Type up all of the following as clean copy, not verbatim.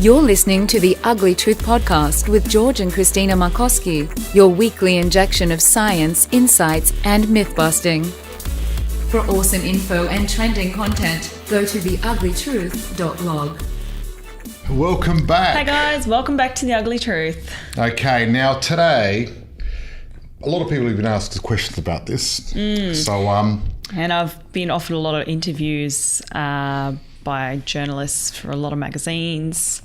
You're listening to the Ugly Truth Podcast with George and Christina Markoski, your weekly injection of science, insights, and myth-busting. For awesome info and trending content, go to theuglytruth.blog. Welcome back. Hi guys, welcome back to The Ugly Truth. Okay, now today, a lot of people have been asked questions about this. And I've been offered a lot of interviews by journalists for a lot of magazines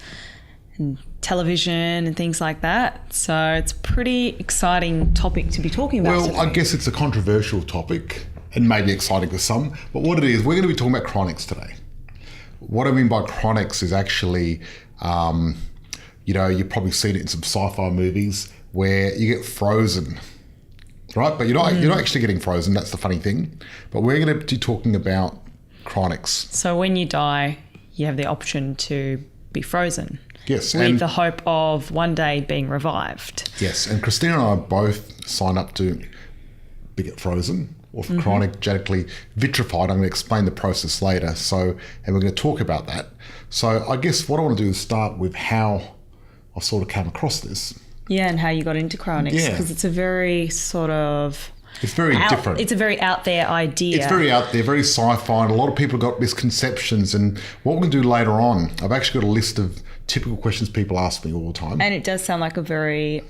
and television and things like that. So it's a pretty exciting topic to be talking about today. I guess it's a controversial topic and maybe exciting for some, but what it is, we're going to be talking about cryonics today. What I mean by cryonics is actually, you've probably seen it in some sci-fi movies where you get frozen, right? But you're not actually getting frozen. That's the funny thing. But we're going to be talking about cryonics. So when you die, you have the option to be frozen. Yes. With the hope of one day being revived. Yes. And Christina and I both signed up to get frozen or for cryogenically vitrified. I'm going to explain the process later. And we're going to talk about that. So I guess what I want to do is start with how I sort of came across this. Yeah, and how you got into cryonics. Because it's a very sort of... It's very different. It's a very out there idea. It's very out there, very sci-fi, and a lot of people have got misconceptions. And what we're going to do later on, I've actually got a list of typical questions people ask me all the time. And it does sound like a very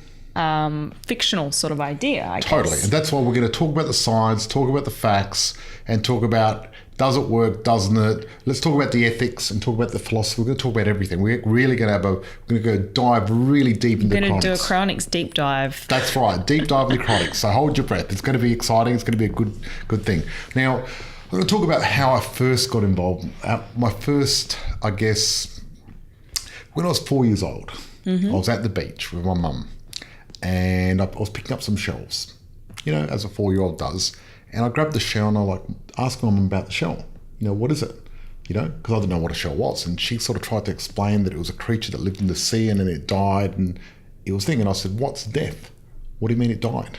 fictional sort of idea, I guess. Totally. And that's why we're going to talk about the science, talk about the facts, and talk about does it work, doesn't it? Let's talk about the ethics and talk about the philosophy. We're going to talk about everything. We're really going to go dive really deep into cryonics. We're going to do a cryonics deep dive. That's right, deep dive into cryonics. So hold your breath. It's going to be exciting. It's going to be a good thing. Now, I'm going to talk about how I first got involved. My first, I guess, when I was 4 years old, I was at the beach with my mum, and I was picking up some shells, as a 4-year-old does. And I grabbed the shell and I asked my mum about the shell. What is it? Because I didn't know what a shell was. And she sort of tried to explain that it was a creature that lived in the sea and then it died and it was thing. And I said, what's death? What do you mean it died?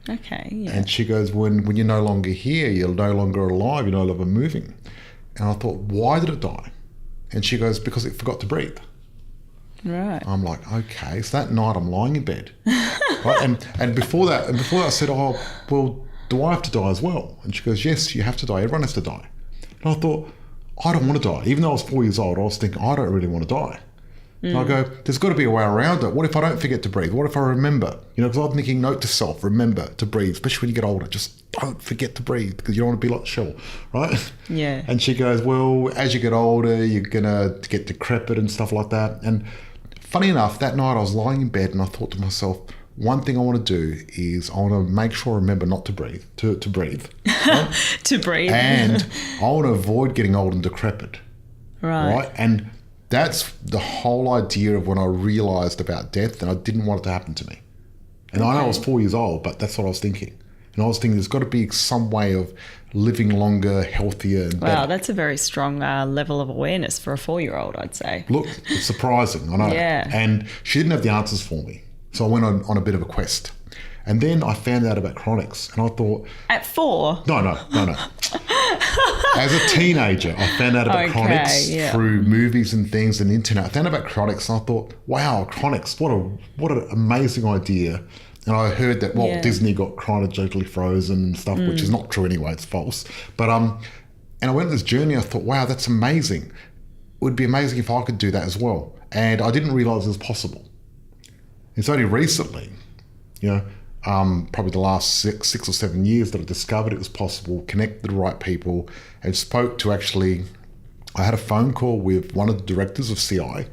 Okay, yeah. And she goes, when you're no longer here, you're no longer alive, you're no longer moving. And I thought, why did it die? And she goes, because it forgot to breathe. Right. I'm like, okay. So that night I'm lying in bed. Right? And before that I said, oh, well, do I have to die as well? And she goes, yes, you have to die. Everyone has to die. And I thought, I don't want to die. Even though I was 4 years old, I was thinking, I don't really want to die. And I go, there's got to be a way around it. What if I don't forget to breathe? What if I remember? Because I'm thinking, note to self, remember to breathe, especially when you get older. Just don't forget to breathe because you don't want to be like the shell, right? Yeah. And she goes, well, as you get older, you're going to get decrepit and stuff like that. And funny enough, that night I was lying in bed and I thought to myself, one thing I want to do is I want to make sure I remember not to breathe, to breathe. Right? To breathe. And I want to avoid getting old and decrepit. Right. And that's the whole idea of when I realised about death, and I didn't want it to happen to me. And I know I was 4 years old, but that's what I was thinking. And I was thinking there's got to be some way of living longer, healthier and better. Wow, that's a very strong level of awareness for a 4-year-old, I'd say. Look, it's surprising, I know. Yeah. And she didn't have the answers for me. So I went on a bit of a quest. And then I found out about cryonics and I thought... At 4? No. As a teenager, I found out about cryonics through movies and things and the internet. I found out about cryonics and I thought, wow, cryonics, what an amazing idea. And I heard that Walt Disney got cryogenically frozen and stuff, which is not true anyway, it's false. But and I went on this journey, I thought, wow, that's amazing. It would be amazing if I could do that as well. And I didn't realise it was possible. It's only recently, probably the last six or 7 years that I discovered it was possible, connected the right people, and spoke to I had a phone call with one of the directors of CI,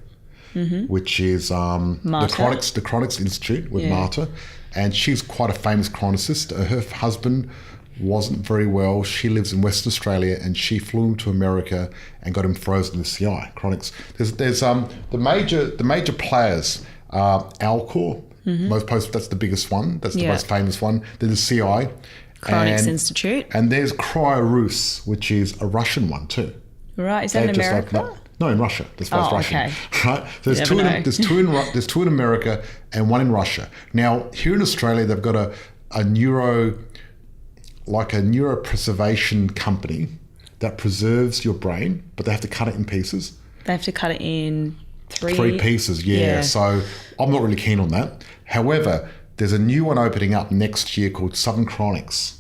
which is the Cryonics Institute with Marta, and she's quite a famous cryonicist. Her husband wasn't very well. She lives in Western Australia, and she flew him to America and got him frozen in the CI. Cryonics. There's the major players. Alcor, that's the biggest one. That's the most famous one. There's the CI. Cryonics Institute. And there's Cryos, which is a Russian one too. Right, is that in America? No, in Russia. That's both Russian. Okay. Right? So there's two in America and one in Russia. Now, here in Australia, they've got a neuropreservation company that preserves your brain, but they have to cut it in pieces. They have to cut it in three pieces, yeah. So I'm not really keen on that. However, there's a new one opening up next year called Southern Cryonics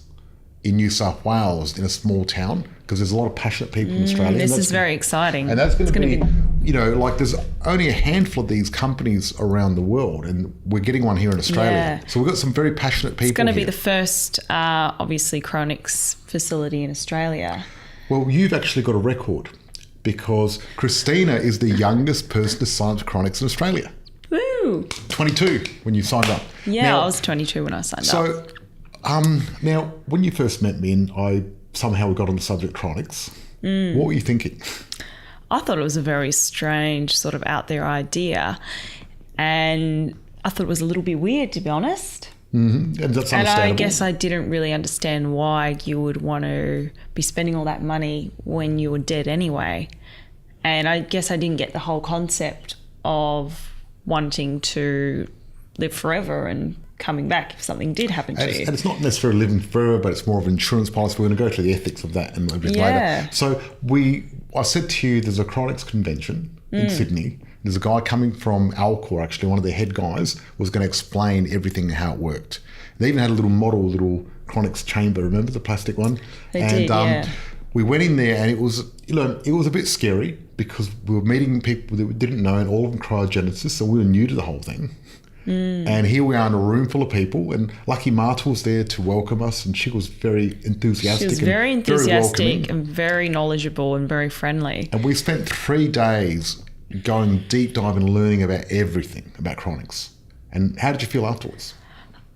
in New South Wales in a small town, because there's a lot of passionate people in Australia. This is very exciting. And that's going to be, you know, like there's only a handful of these companies around the world, and we're getting one here in Australia. Yeah. So we've got some very passionate people. It's going to be the first, obviously, Cryonics facility in Australia. Well, you've actually got a record, because Christina is the youngest person to sign up to Cryonics in Australia. Woo! 22 when you signed up. Yeah, now, I was 22 when I signed up. So, now, when you first met me and I somehow got on the subject Cryonics, what were you thinking? I thought it was a very strange sort of out there idea, and I thought it was a little bit weird, to be honest. Mm-hmm. And that's understandable. And I guess I didn't really understand why you would want to be spending all that money when you were dead anyway. And I guess I didn't get the whole concept of wanting to live forever and coming back if something did happen to you. And it's not necessarily living forever, but it's more of an insurance policy. We're going to go through the ethics of that and a bit later. So I said to you, there's a Cryonics convention in Sydney. There's a guy coming from Alcor, actually, one of their head guys, was going to explain everything and how it worked. They even had a little Cryonics chamber, remember the plastic one? They did. We went in there, and it was a bit scary, because we were meeting people that we didn't know, and all of them cryogenicists, so we were new to the whole thing. And here we are in a room full of people, and Lucky Marta was there to welcome us, and she was very enthusiastic. She was very enthusiastic and very knowledgeable and very friendly. And we spent 3 days going deep dive and learning about everything about Cryonics. And how did you feel afterwards?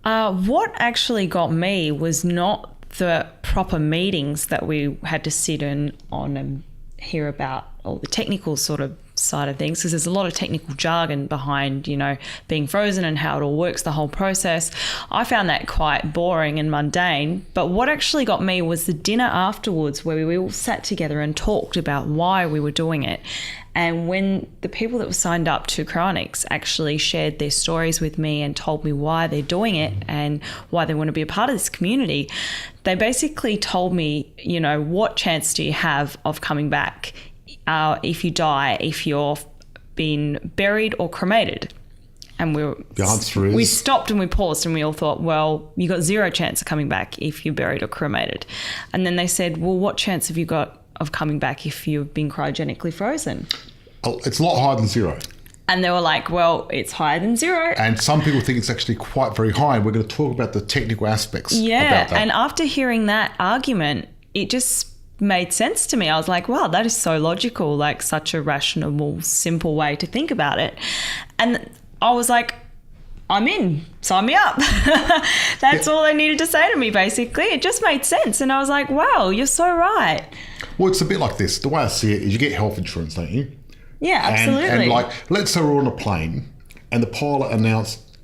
What actually got me was not the proper meetings that we had to sit in on and hear about all the technical sort of side of things, because there's a lot of technical jargon behind, you know, being frozen and how it all works, the whole process. I found that quite boring and mundane. But what actually got me was the dinner afterwards, where we all sat together and talked about why we were doing it. And when the people that were signed up to Cryonics actually shared their stories with me and told me why they're doing it and why they want to be a part of this community, they basically told me, you know, what chance do you have of coming back if you die, if you're been buried or cremated? And the answer is, we stopped and we paused and we all thought, well, you got 0 chance of coming back if you're buried or cremated. And then they said, well, what chance have you got of coming back if you've been cryogenically frozen? It's a lot higher than 0. And they were like, well, it's higher than 0. And some people think it's actually quite very high. And we're going to talk about the technical aspects about that. And after hearing that argument, it just made sense to me. I was like, wow, that is so logical, like such a rational, simple way to think about it. And I was like, I'm in, sign me up. That's all they needed to say to me, basically. It just made sense. And I was like, wow, you're so right. Well, it's a bit like this. The way I see it is you get health insurance, don't you? Yeah, absolutely. And like, let's say we're on a plane and the pilot announced,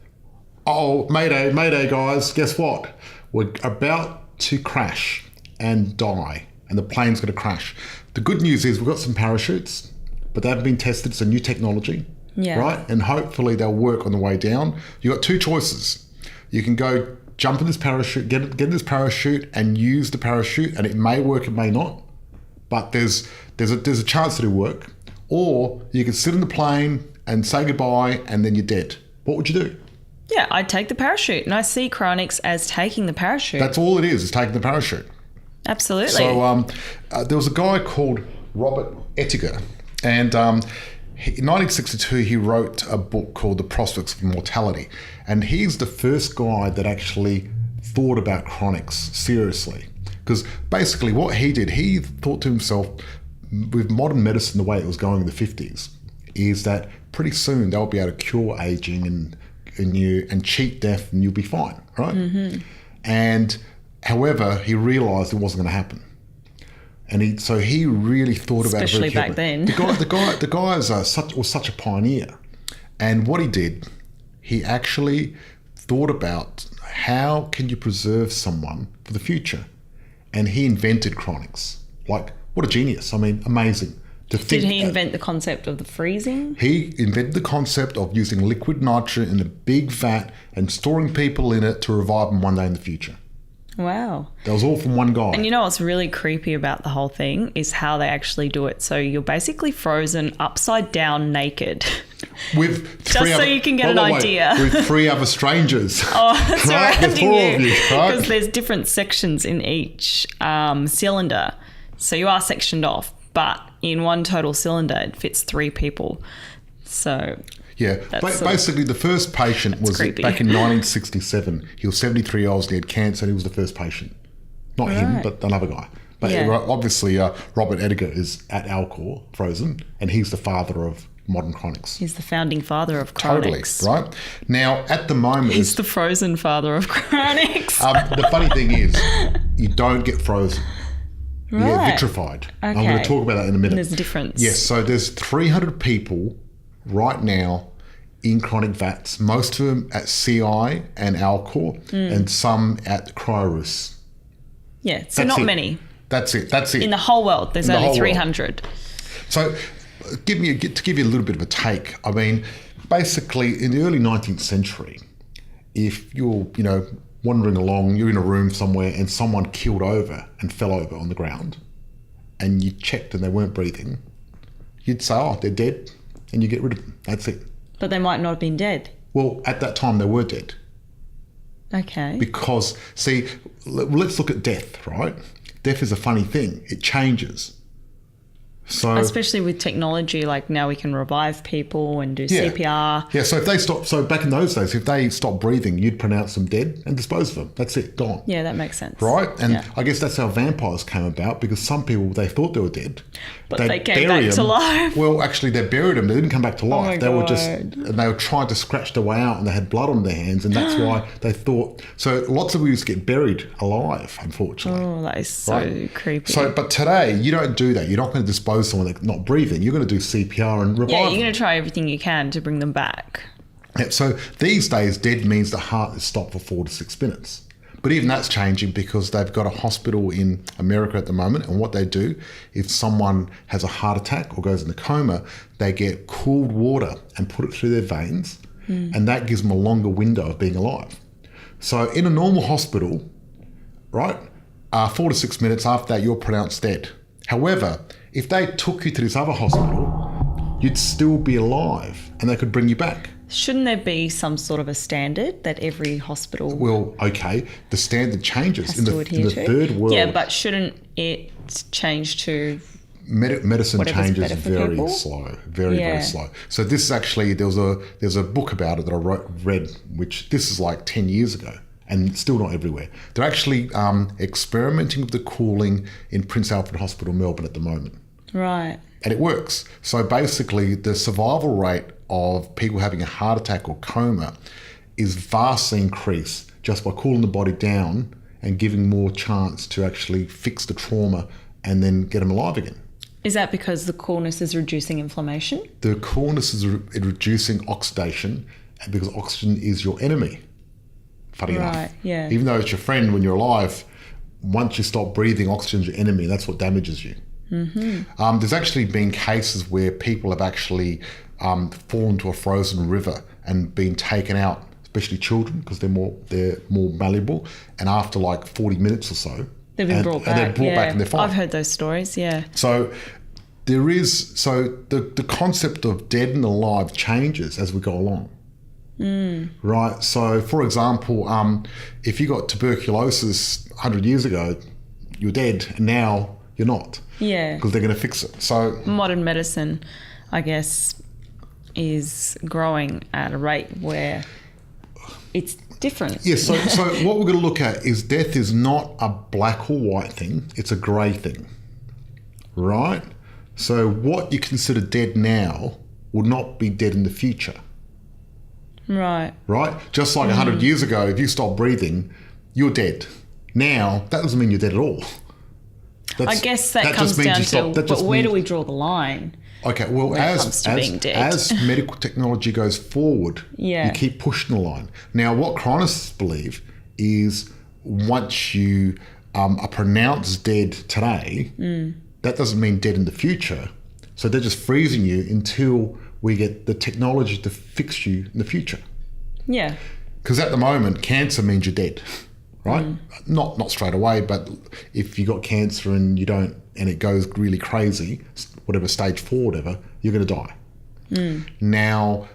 oh, mayday, guys, guess what? We're about to crash and die, and the plane's going to crash. The good news is we've got some parachutes, but they haven't been tested. It's a new technology, right? And hopefully they'll work on the way down. You've got 2 choices. You can go jump in this parachute, get in this parachute and use the parachute, and it may work, it may not, but there's a chance that it'll work. Or you can sit in the plane and say goodbye, and then you're dead. What would you do? Yeah, I'd take the parachute, and I see Cryonics as taking the parachute. That's all it is taking the parachute. Absolutely. So there was a guy called Robert Ettinger, and in 1962 he wrote a book called The Prospects of Immortality, and he's the first guy that actually thought about Cryonics seriously. Because basically what he did, he thought to himself, with modern medicine the way it was going in the 50s, is that pretty soon they'll be able to cure aging and cheat death, and you'll be fine, right? Mm-hmm. And however, he realised it wasn't going to happen, and he really thought about it very carefully. Especially back then. The guy was such a pioneer, and what he did, he actually thought about how can you preserve someone for the future, and he invented Cryonics. Like, what a genius. I mean, amazing. Did he invent the concept of the freezing? He invented the concept of using liquid nitrogen in a big vat and storing people in it to revive them one day in the future. Wow. That was all from one guy. And you know what's really creepy about the whole thing is how they actually do it. So you're basically frozen upside down naked. With just so you can get an idea. With 3 other strangers. Oh, that's right. There's 4 of you, right? Because there's different sections in each cylinder. So you are sectioned off, but in one total cylinder, it fits 3 people. So... Yeah, basically the first patient was creepy. back in 1967. He was 73 years old, he had cancer, and he was the first patient. Not him, but another guy. But obviously Robert Edgar is at Alcor, frozen, and he's the father of modern cryonics. He's the founding father of cryonics. Totally, right? Now, at the moment... He's the frozen father of cryonics. The funny thing is, you don't get frozen. You get vitrified. Okay. I'm going to talk about that in a minute. And there's a difference. Yes, so there's 300 people right now in cryonic vats, most of them at CI and Alcor, and some at Cryos. Yeah, so not many. That's it. In the whole world, there's only 300. So to give you a little bit of a take, I mean, basically in the early 19th century, if you're, wandering along, you're in a room somewhere and someone keeled over and fell over on the ground and you checked and they weren't breathing, you'd say, oh, they're dead, and you get rid of them. That's it. But they might not have been dead. Well, at that time, they were dead. Okay. Because, see, let's look at death, right? Death is a funny thing. It changes. So, especially with technology, like now we can revive people and do CPR. Yeah, so if they stop, so back in those days, if they stopped breathing, you'd pronounce them dead and dispose of them. That's it, gone. Yeah, that makes sense. Right? And I guess that's how vampires came about, because some people, they thought they were dead. But they came back to life. Well, actually, they buried them. They didn't come back to life. Oh my they were God. they were trying to scratch their way out, and they had blood on their hands, and that's why they thought. So lots of people used to get buried alive, unfortunately. Oh, that is so creepy. So, but today, you don't do that. You're not going to dispose of someone that's not breathing. You're going to do CPR and revive Yeah, them. you're going to try everything you can to bring them back. Yeah, so these days, dead means the heart is stopped for 4 to 6 minutes. But even that's changing, because they've got a hospital in America at the moment, and what they do, if someone has a heart attack or goes in a coma, they get cooled water and put it through their veins, and that gives them a longer window of being alive. So in a normal hospital, right, 4 to 6 minutes after that, you're pronounced dead. However, if they took you to this other hospital, you'd still be alive, and they could bring you back. Shouldn't there be some sort of a standard that every hospital... Well, okay, the standard changes in the third world. Yeah, but shouldn't it change to... Medicine changes very slow, very slow. So this is actually, there's a book about it that I read, which this is like 10 years ago, and still not everywhere. They're actually experimenting with the cooling in Prince Alfred Hospital, Melbourne at the moment. Right. And it works. So basically, the survival rate of people having a heart attack or coma is vastly increased just by cooling the body down and giving more chance to actually fix the trauma and then get them alive again. Is that because the coolness is reducing inflammation? The coolness is reducing oxidation, because oxygen is your enemy, funny enough. Yeah. Even though it's your friend when you're alive, once you stop breathing, oxygen's your enemy. That's what damages you. Mm-hmm. There's actually been cases where people have actually fallen to a frozen river and been taken out, especially children, because they're more malleable, and after like 40 minutes or so, they've been brought back. And they're brought back and they're fine. I've heard those stories, yeah. So the concept of dead and alive changes as we go along. Right? So, for example, if you got tuberculosis 100 years ago, you're dead, and now you're not. Yeah. Because they're going to fix it. So modern medicine, I guess, is growing at a rate where it's different. Yeah, so what we're going to look at is death is not a black or white thing, it's a grey thing. Right? So what you consider dead now will not be dead in the future. Right. Right? Just like 100 years ago, if you stop breathing, you're dead. Now, that doesn't mean you're dead at all. I guess that comes down to, but where do we draw the line? Okay, well, as medical technology goes forward, you keep pushing the line. Now, what cryonicists believe is once you are pronounced dead today, that doesn't mean dead in the future. So they're just freezing you until we get the technology to fix you in the future. Yeah. Because at the moment, cancer means you're dead. right? Not straight away, but if you got cancer and you don't, and it goes really crazy, whatever stage 4, whatever, you're going to die. Now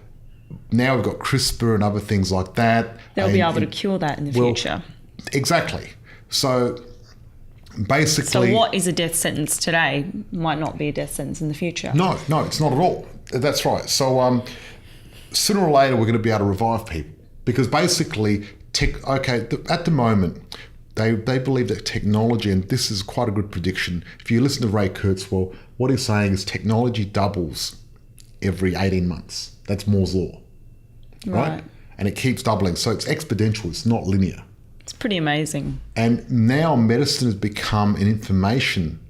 we've got CRISPR and other things like that. They'll be able to cure that in the future. Exactly. So basically... So what is a death sentence today might not be a death sentence in the future. No, it's not at all. That's right. So sooner or later, we're going to be able to revive people because basically, at the moment, they believe that technology, and this is quite a good prediction. If you listen to Ray Kurzweil, what he's saying is technology doubles every 18 months. That's Moore's law, right? And it keeps doubling. So it's exponential. It's not linear. It's pretty amazing. And now medicine has become an information.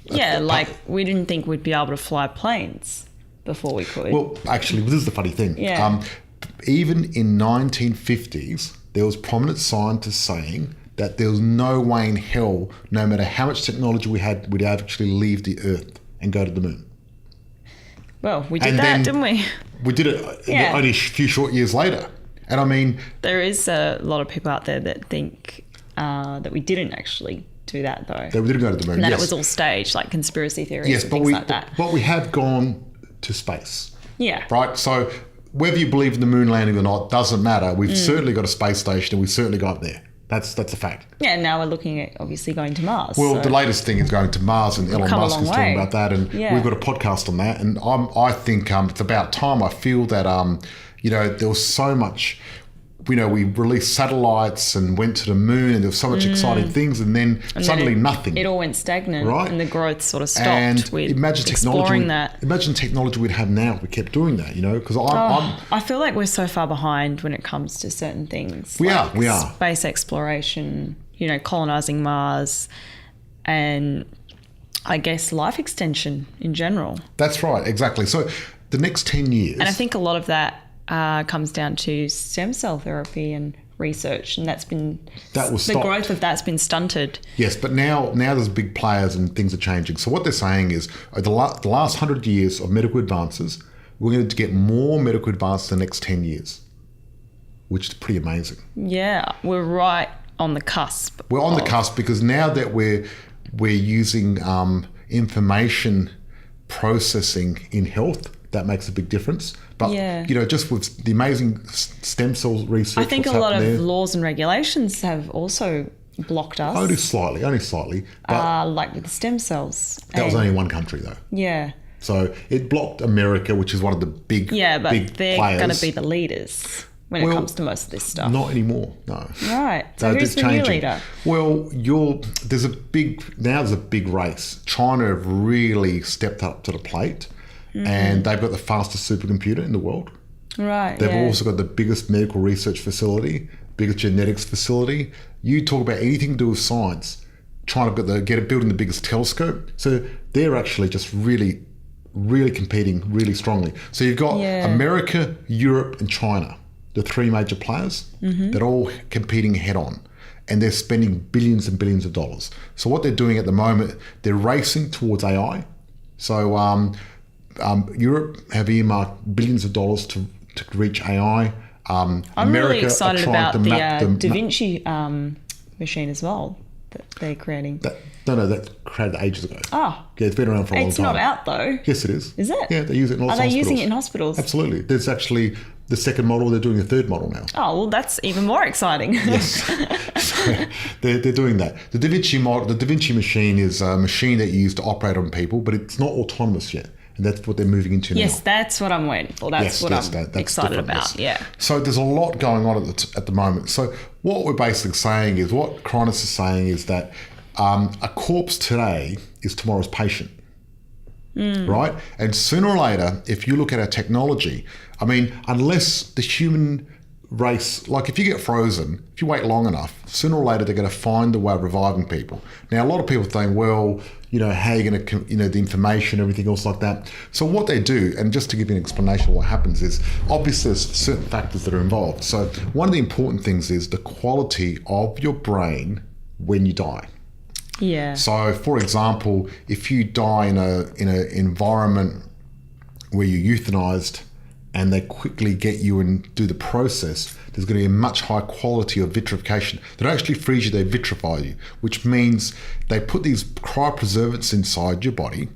Yeah, we didn't think we'd be able to fly planes before we could. Well, actually, this is the funny thing. Yeah. Even in 1950s, there was prominent scientists saying that there was no way in hell, no matter how much technology we had, we'd actually leave the Earth and go to the moon. Well, we did that, didn't we? We did it only a few short years later. And I mean... There is a lot of people out there that think that we didn't actually do that, though. That we didn't go to the moon, and that it was all staged, like conspiracy theories and things like that. But we have gone to space. Yeah. Right? So whether you believe in the moon landing or not doesn't matter. We've certainly got a space station and we certainly got there. That's a fact. Yeah, now we're looking at obviously going to Mars. Well, the latest thing is going to Mars, and Elon Musk is talking about that, and we've got a podcast on that. And I think it's about time. I feel that there was so much. We released satellites and went to the moon, and there was so much exciting things, and then suddenly nothing. It all went stagnant, right? And the growth sort of stopped. And with imagine technology we'd have now if we kept doing that, because I feel like we're so far behind when it comes to certain things. We are. Space exploration, colonizing Mars, and I guess life extension in general. That's right, exactly. So the next 10 years. And I think a lot of that comes down to stem cell therapy and research, and the growth of that's been stunted. Yes, but now there's big players and things are changing. So what they're saying is the last 100 years of medical advances, we're going to get more medical advances in the next 10 years, which is pretty amazing. Yeah, we're right on the cusp. We're on the cusp because now that we're using information processing in health, that makes a big difference. But, just with the amazing stem cell research. I think a lot of laws and regulations have also blocked us. Only slightly. But like with the stem cells. That was only one country, though. Yeah. So it blocked America, which is one of the big players. Yeah, but they're going to be the leaders when it comes to most of this stuff. Not anymore, no. Right. So who's the new leader? Well, there's a big race. China have really stepped up to the plate. And they've got the fastest supercomputer in the world. Right. They've also got the biggest medical research facility, biggest genetics facility. You talk about anything to do with science, China got building the biggest telescope. So they're actually just really, really competing really strongly. So you've got America, Europe, and China, the three major players. They're all competing head on, and they're spending billions and billions of dollars. So what they're doing at the moment, they're racing towards AI. So Europe have earmarked billions of dollars to reach AI. I'm America really excited about the Da map Vinci machine as well that they're creating. That's created ages ago. Oh. Yeah, it's been around for a long time. It's not out though. Yes, it is. Is it? Yeah, they use it in lots of hospitals. Are they using it in hospitals? Absolutely. There's actually the second model. They're doing the third model now. Oh, well, that's even more exciting. Yes. So they're doing that. The Da Vinci machine is a machine that you use to operate on people, but it's not autonomous yet. And that's what they're moving into now. Yes, that's what I'm waiting for. That's I'm excited about. Yeah. So there's a lot going on at the moment. So what we're basically saying is, what Cryonics is saying is that a corpse today is tomorrow's patient. Right? And sooner or later, if you look at our technology, I mean, unless the human race, like if you get frozen, if you wait long enough, sooner or later they're going to find a way of reviving people. Now, a lot of people think, well, how are you going to, the information, everything else like that. So what they do, and just to give you an explanation of what happens is, obviously there's certain factors that are involved. So one of the important things is the quality of your brain when you die. Yeah. So, for example, if you die in an environment where you're euthanized and they quickly get you and do the process, there's going to be a much higher quality of vitrification. They don't actually freeze you, they vitrify you, which means they put these cryopreservatives inside your body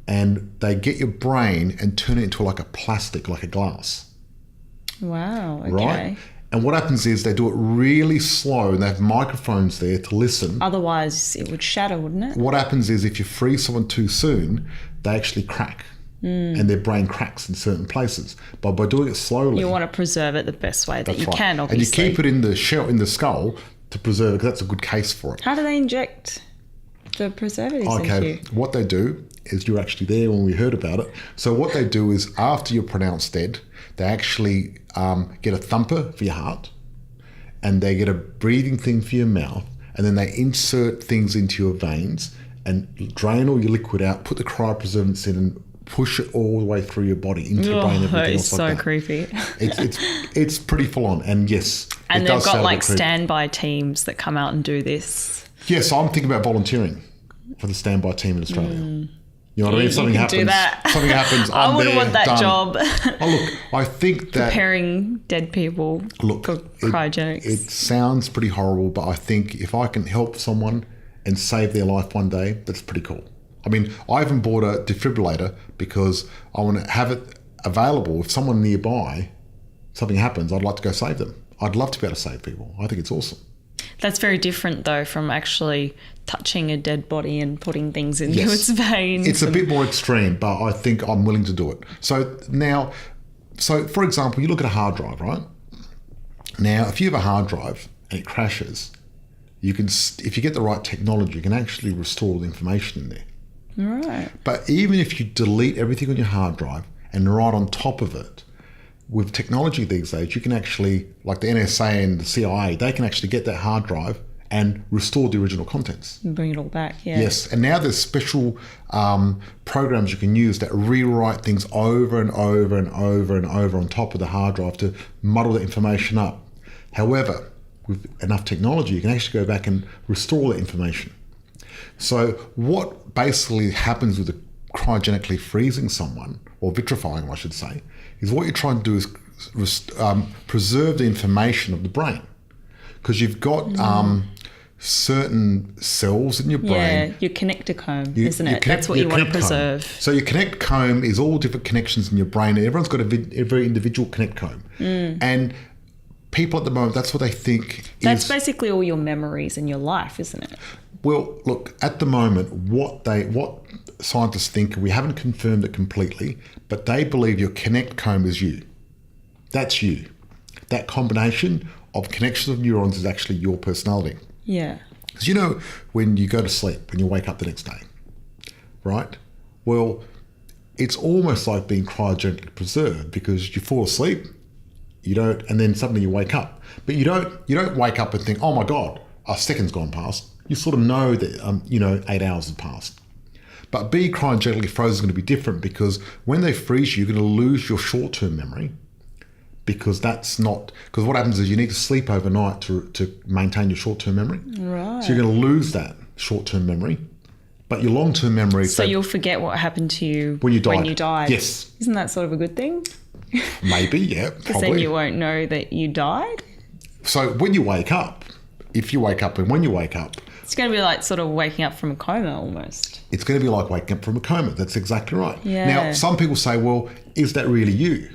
and they get your brain and turn it into like a plastic, like a glass. Wow, okay. Right? And what happens is they do it really slow and they have microphones there to listen. Otherwise it would shatter, wouldn't it? What happens is if you freeze someone too soon, they actually crack. And their brain cracks in certain places. But by doing it slowly, you want to preserve it the best way that you can, obviously. And you keep it in the shell, in the skull, to preserve it, because that's a good case for it. How do they inject the preservatives into you? What they do is, you're actually there when we heard about it. So what they do is, after you're pronounced dead, they actually get a thumper for your heart, and they get a breathing thing for your mouth, and then they insert things into your veins and drain all your liquid out, put the cryopreservatives in, and push it all the way through your body into your brain. That is so creepy. It's pretty full on, and yes, and they've got like standby teams that come out and do this. Yes, I'm thinking about volunteering for the standby team in Australia. You know what I mean? Something happens. I wouldn't want that job. Look, I think that preparing dead people for cryogenics. It sounds pretty horrible, but I think if I can help someone and save their life one day, that's pretty cool. I mean, I even bought a defibrillator because I want to have it available. If someone nearby, something happens, I'd like to go save them. I'd love to be able to save people. I think it's awesome. That's very different, though, from actually touching a dead body and putting things into its veins. It's a bit more extreme, but I think I'm willing to do it. So now, for example, you look at a hard drive, right? Now, if you have a hard drive and it crashes, you can, if you get the right technology, you can actually restore the information in there. Right. But even if you delete everything on your hard drive and write on top of it, with technology these days, you can actually, like the NSA and the CIA, they can actually get that hard drive and restore the original contents. And bring it all back, yeah. Yes, and now there's special programs you can use that rewrite things over and over and over and over on top of the hard drive to muddle the information up. However, with enough technology, you can actually go back and restore that information. So what basically happens with the cryogenically freezing someone, or vitrifying them, I should say, is what you're trying to do is preserve the information of the brain. Because you've got certain cells in your brain. Yeah, your connectome, isn't it? That's what you want to preserve. So your connectome is all different connections in your brain. And everyone's got a very individual connectome. And people at the moment, that's what they think That's basically all your memories in your life, isn't it? Well, look, at the moment, what scientists think, we haven't confirmed it completely, but they believe your connectome is you. That's you. That combination of connections of neurons is actually your personality. Yeah. Because you know, when you go to sleep, when you wake up the next day, right? Well, it's almost like being cryogenically preserved, because you fall asleep, and then suddenly you wake up. But you don't wake up and think, oh my God, a second's gone past. You sort of know that, 8 hours have passed. But being cryogenically frozen is going to be different, because when they freeze you, you're going to lose your short-term memory, because what happens is you need to sleep overnight to maintain your short-term memory. Right. So you're going to lose that short-term memory, but your long-term memory... So you'll forget what happened to you when you died. Yes. Isn't that sort of a good thing? Maybe, yeah, probably. Because then you won't know that you died? So when you wake up, if you wake up and when you wake up... It's going to be like sort of waking up from a coma almost. It's going to be like waking up from a coma. That's exactly right. Yeah. Now, some people say, well, is that really you?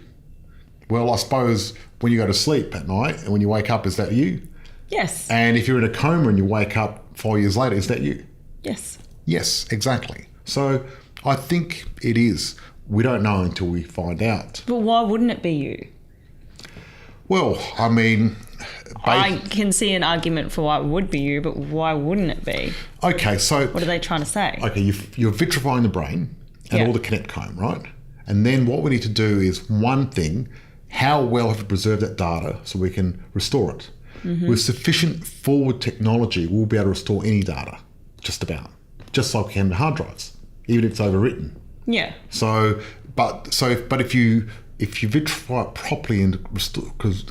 Well, I suppose when you go to sleep at night and when you wake up, is that you? Yes. And if you're in a coma and you wake up 4 years later, is that you? Yes. Yes, exactly. So I think it is. We don't know until we find out. But why wouldn't it be you? Well, I mean... I can see an argument for why it would be you, but why wouldn't it be? Okay, so... What are they trying to say? Okay, you're vitrifying the brain and all the connectome, right? And then what we need to do is, one thing, how well have we preserved that data so we can restore it? Mm-hmm. With sufficient forward technology, we'll be able to restore any data, just about. Just like we can with hard drives, even if it's overwritten. Yeah. But if you vitrify it properly and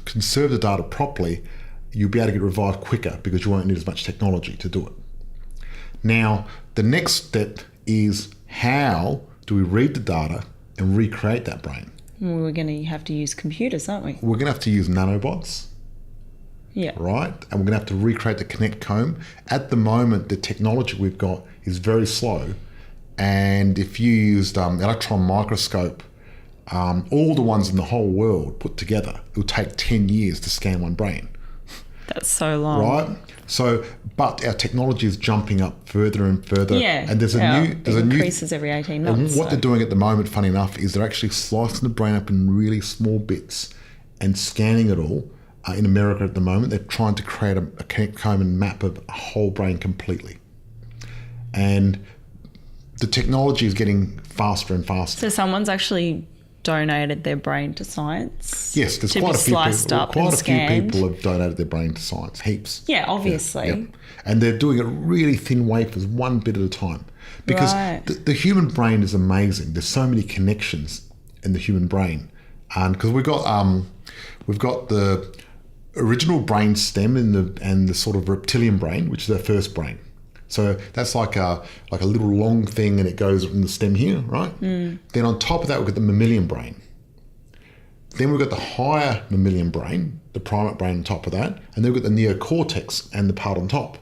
conserve the data properly, you'll be able to get revived quicker, because you won't need as much technology to do it. Now, the next step is, how do we read the data and recreate that brain? We're going to have to use computers, aren't we? We're going to have to use nanobots. Yeah. Right? And we're going to have to recreate the connectome. At the moment, the technology we've got is very slow. And if you used electron microscope, all the ones in the whole world put together, it would take 10 years to scan one brain. That's so long. Right? So, but our technology is jumping up further and further. Yeah. And there's it increases every 18 months. And what they're doing at the moment, funny enough, is they're actually slicing the brain up in really small bits and scanning it all. In America at the moment, they're trying to create a connectome and map of a whole brain completely. And the technology is getting faster and faster. So someone's actually donated their brain to science? Yes, there's quite a few people. Quite a few people have donated their brain to science. Heaps. Yeah, obviously. Yeah. And they're doing it really thin wafers, one bit at a time. Because the human brain is amazing. There's so many connections in the human brain. And because we've got the original brain stem and the sort of reptilian brain, which is our first brain. So that's like a little long thing, and it goes in the stem here, right? Then on top of that, we've got the mammalian brain. Then we've got the higher mammalian brain, the primate brain on top of that, and then we've got the neocortex and the part on top.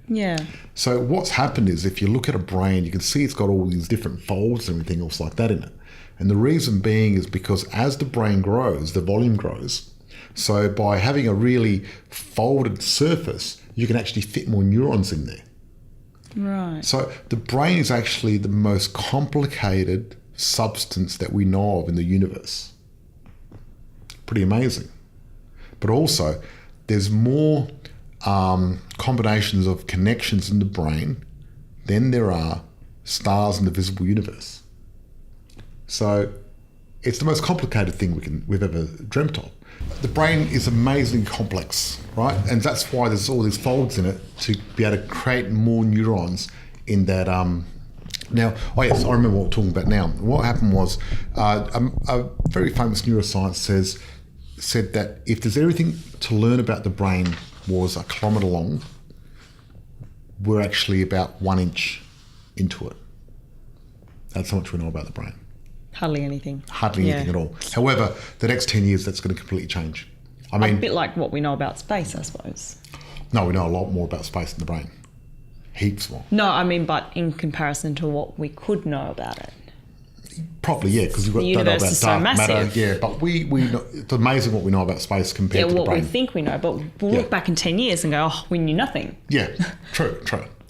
Yeah. So what's happened is, if you look at a brain, you can see it's got all these different folds and everything else like that in it. And the reason being is because as the brain grows, the volume grows. So by having a really folded surface, you can actually fit more neurons in there. Right. So the brain is actually the most complicated substance that we know of in the universe. Pretty amazing. But also, there's more combinations of connections in the brain than there are stars in the visible universe. So it's the most complicated thing we've ever dreamt of. The brain is amazingly complex, right? And that's why there's all these folds in it, to be able to create more neurons in that. Now, I remember what we're talking about now. What happened was a very famous neuroscience said that if there's everything to learn about the brain was a kilometre long, we're actually about 1 inch into it. That's how much we know about the brain. Hardly anything. Hardly anything at all. However, the next 10 years, that's going to completely change. I mean, a bit like what we know about space, I suppose. No, we know a lot more about space than the brain. Heaps more. No, I mean, but in comparison to what we could know about it. Probably, yeah, because we've got the universe is so massive. Matter. Yeah, but we know, it's amazing what we know about space compared to the brain. Yeah, what we think we know, but we'll look back in 10 years and go, oh, we knew nothing. Yeah, true.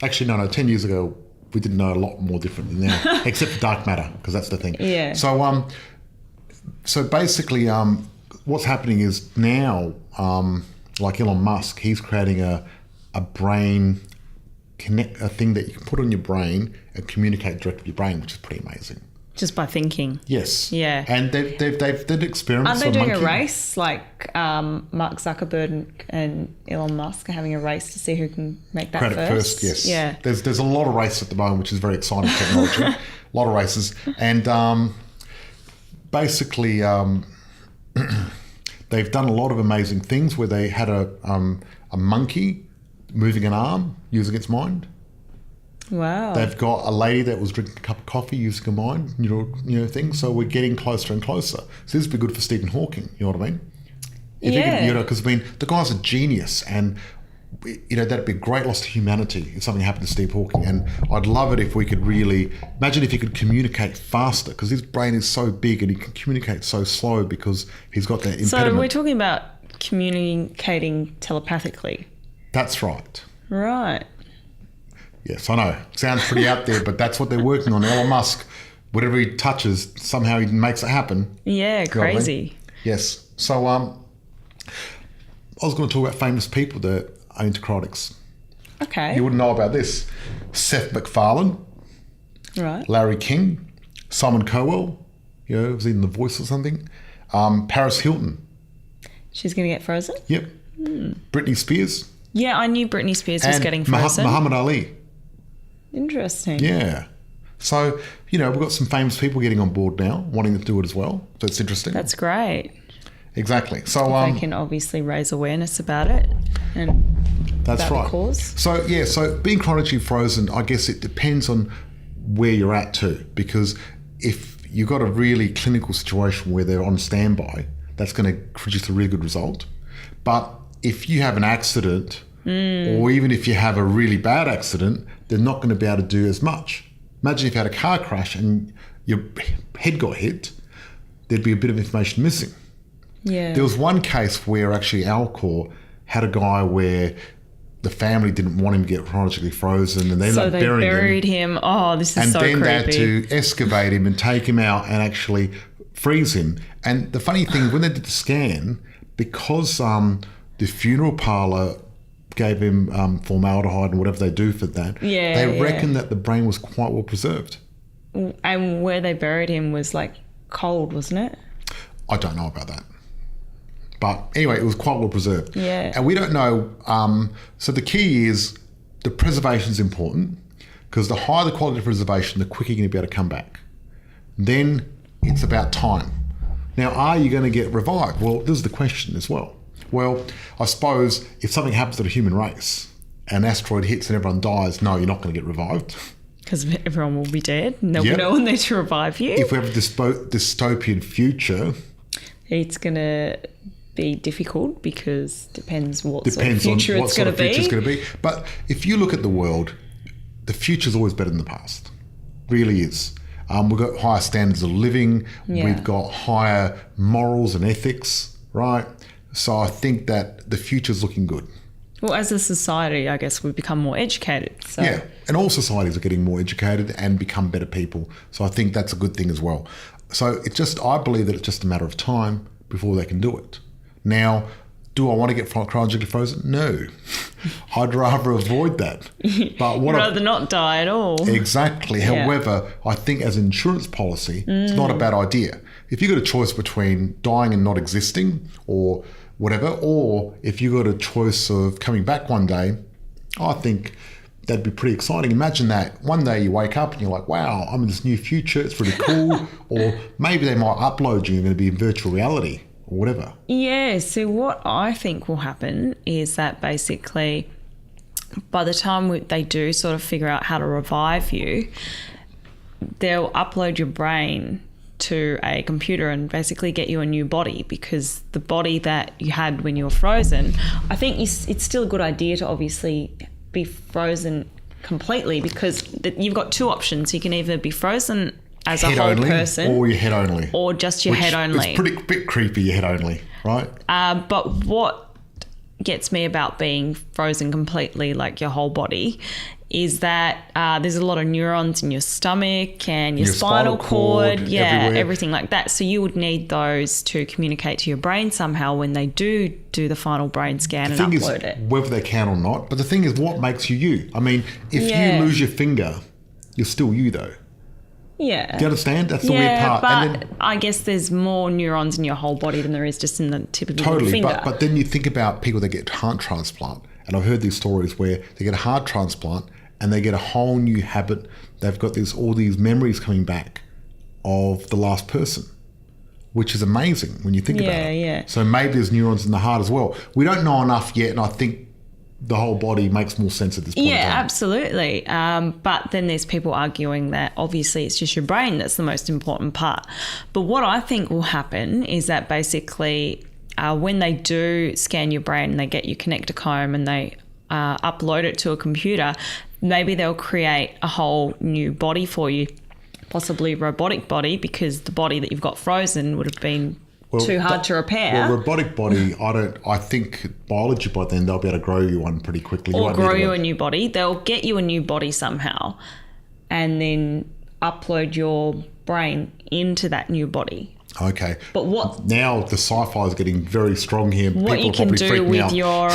Actually, no, 10 years ago, we didn't know a lot more different than now, except for dark matter, because that's the thing. Yeah. So basically, what's happening is now, like Elon Musk, he's creating a brain a thing that you can put on your brain and communicate direct with your brain, which is pretty amazing. Just by thinking. Yes. Yeah. And they've did experiments. Aren't they doing a race? Like Mark Zuckerberg and Elon Musk are having a race to see who can make that Credit first, yes. Yeah. There's a lot of races at the moment, which is very exciting technology. A lot of races. And basically they've done a lot of amazing things where they had a monkey moving an arm using its mind. Wow. They've got a lady that was drinking a cup of coffee using her mind, you know, things. So we're getting closer and closer. So this would be good for Stephen Hawking, you know what I mean? Because the guy's a genius, and that'd be a great loss to humanity if something happened to Steve Hawking. And I'd love it if we could really imagine if he could communicate faster, because his brain is so big and he can communicate so slow because he's got that impediment. So we're talking about communicating telepathically. That's right. Right. Yes, I know. Sounds pretty out there, but that's what they're working on. Elon Musk, whatever he touches, somehow he makes it happen. Yeah, crazy. Yes. So I was going to talk about famous people that are into Cryonics. Okay. You wouldn't know about this. Seth MacFarlane. Right. Larry King. Simon Cowell. Was he in The Voice or something? Paris Hilton. She's going to get frozen? Yep. Britney Spears. Yeah, I knew Britney Spears was getting frozen. Muhammad Ali. Interesting. Yeah. So, we've got some famous people getting on board now, wanting to do it as well. So it's interesting. That's great. Exactly. So they can obviously raise awareness about it and that's about right. the cause. So being chronically frozen, I guess it depends on where you're at too, because if you've got a really clinical situation where they're on standby, that's going to produce a really good result. But if you have an accident, or even if you have a really bad accident, they're not going to be able to do as much. Imagine if you had a car crash and your head got hit, there'd be a bit of information missing. Yeah. There was one case where actually our court had a guy where the family didn't want him to get chronologically frozen, and they ended up burying him. So they buried him. Oh, this is so creepy. And then they had to excavate him and take him out and actually freeze him. And the funny thing, when they did the scan, because the funeral parlour gave him formaldehyde and whatever they do for that, they reckon that the brain was quite well preserved. And where they buried him was like cold, wasn't it? I don't know about that. But anyway, it was quite well preserved. Yeah. And we don't know. So the key is the preservation is important, because the higher the quality of preservation, the quicker you're going to be able to come back. Then it's about time. Now, are you going to get revived? Well, this is the question as well. Well, I suppose if something happens to the human race, an asteroid hits and everyone dies, no, you're not going to get revived. Because everyone will be dead and there'll be no one there to revive you. If we have a dystopian future, it's going to be difficult because depends what sort of future it's going to be. But if you look at the world, the future's always better than the past. Really is. We've got higher standards of living. Yeah. We've got higher morals and ethics, right? So I think that the future's looking good. Well, as a society, I guess we've become more educated. So. Yeah, and all societies are getting more educated and become better people. So I think that's a good thing as well. So I believe that it's just a matter of time before they can do it. Now, do I want to get cryogenically frozen? No. I'd rather avoid that. But You'd rather not die at all. Exactly. Yeah. However, I think as an insurance policy, it's not a bad idea. If you've got a choice between dying and not existing or whatever, or if you've got a choice of coming back one day, I think that'd be pretty exciting. Imagine that one day you wake up and you're like, wow, I'm in this new future. It's really cool. Or maybe they might upload you. You're going to be in virtual reality. Or whatever. Yeah, so what I think will happen is that basically by the time they do sort of figure out how to revive you, they'll upload your brain to a computer and basically get you a new body, because the body that you had when you were frozen, I think it's still a good idea to obviously be frozen completely, because you've got two options. You can either be frozen as a whole person, or your head only, or just your head only. It's bit creepy, your head only, right? But what gets me about being frozen completely, like your whole body, is that there's a lot of neurons in your stomach and your spinal cord, everything like that. So you would need those to communicate to your brain somehow when they do the final brain scan and upload it. Whether they can or not. But the thing is, what makes you you? I mean, if you lose your finger, you're still you, though. Yeah. Do you understand? That's the weird part. But I guess there's more neurons in your whole body than there is just in the tip of your finger. Totally. But then you think about people that get heart transplant, and I've heard these stories where they get a heart transplant and they get a whole new habit. They've got all these memories coming back of the last person, which is amazing when you think about it. Yeah. So maybe there's neurons in the heart as well. We don't know enough yet, and I think the whole body makes more sense at this point. Yeah, absolutely. But then there's people arguing that obviously it's just your brain that's the most important part. But what I think will happen is that basically when they do scan your brain and they get you connectochrome and they upload it to a computer, maybe they'll create a whole new body for you, possibly a robotic body, because the body that you've got frozen would have been too hard to repair. Well, robotic body, I think biology by then, they'll be able to grow you one pretty quickly. Or grow you a new body. They'll get you a new body somehow and then upload your brain into that new body. Okay. But what... Now the sci-fi is getting very strong here. What you can do with your...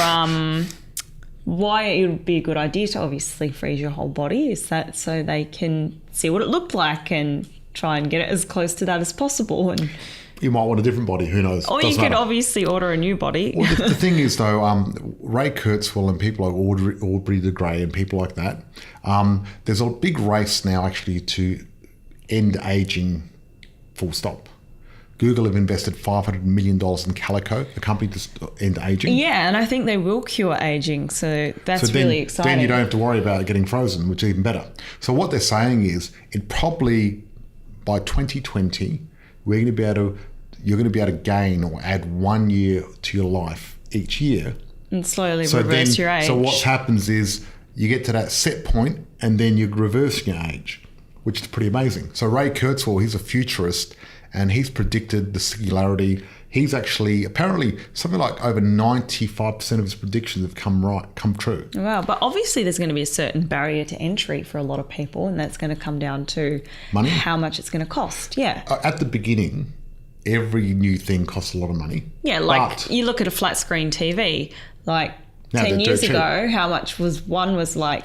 why it would be a good idea to obviously freeze your whole body is that so they can see what it looked like and try and get it as close to that as possible. And you might want a different body, who knows? Or you could obviously order a new body. Well, the thing is, though, Ray Kurzweil and people like Aubrey de Grey and people like that, there's a big race now actually to end aging full stop. Google have invested $500 million in Calico, a company to end aging. Yeah, and I think they will cure aging, so that's really exciting. Then you don't have to worry about it getting frozen, which is even better. So what they're saying is it probably by 2020, you're going to be able to gain or add 1 year to your life each year. And slowly reverse your age. So what happens is you get to that set point and then you're reversing your age, which is pretty amazing. So Ray Kurzweil, he's a futurist, and he's predicted the singularity. He's actually, apparently, something like over 95% of his predictions have come true. Wow, but obviously there's going to be a certain barrier to entry for a lot of people, and that's going to come down to money, how much it's going to cost. Yeah. At the beginning, every new thing costs a lot of money. Yeah, like you look at a flat screen TV, like 10 years ago, how much was like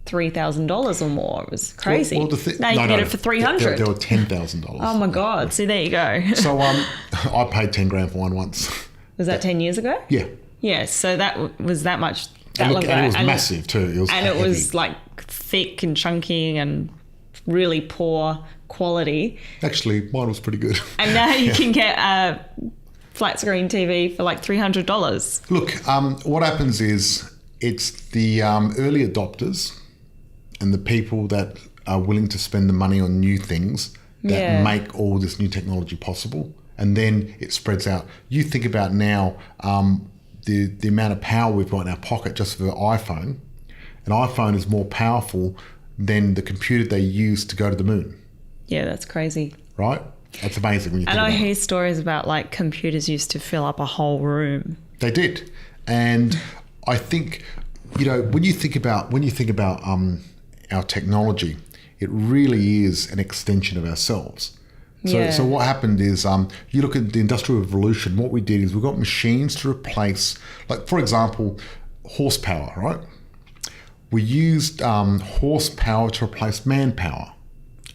$3,000 or more. It was crazy. Now you can get it for $300. There were $10,000. Oh my God. See, there you go. So I paid 10 grand for one once. Was that 10 years ago? Yeah. Yeah. So that was that much. And it was massive too. It was it was like thick and chunky and really poor quality. Actually, mine was pretty good. And now you can get a flat screen TV for like $300. Look, what happens is it's the early adopters and the people that are willing to spend the money on new things that make all this new technology possible. And then it spreads out. You think about now the amount of power we've got in our pocket just for an iPhone. An iPhone is more powerful than the computer they use to go to the moon. Yeah, that's crazy. Right? That's amazing when you think about it. And I hear stories about like computers used to fill up a whole room. They did. And I think, when you think about our technology, it really is an extension of ourselves. So what happened is, you look at the Industrial Revolution, what we did is we got machines to replace, like for example, horsepower, right? We used horsepower to replace manpower,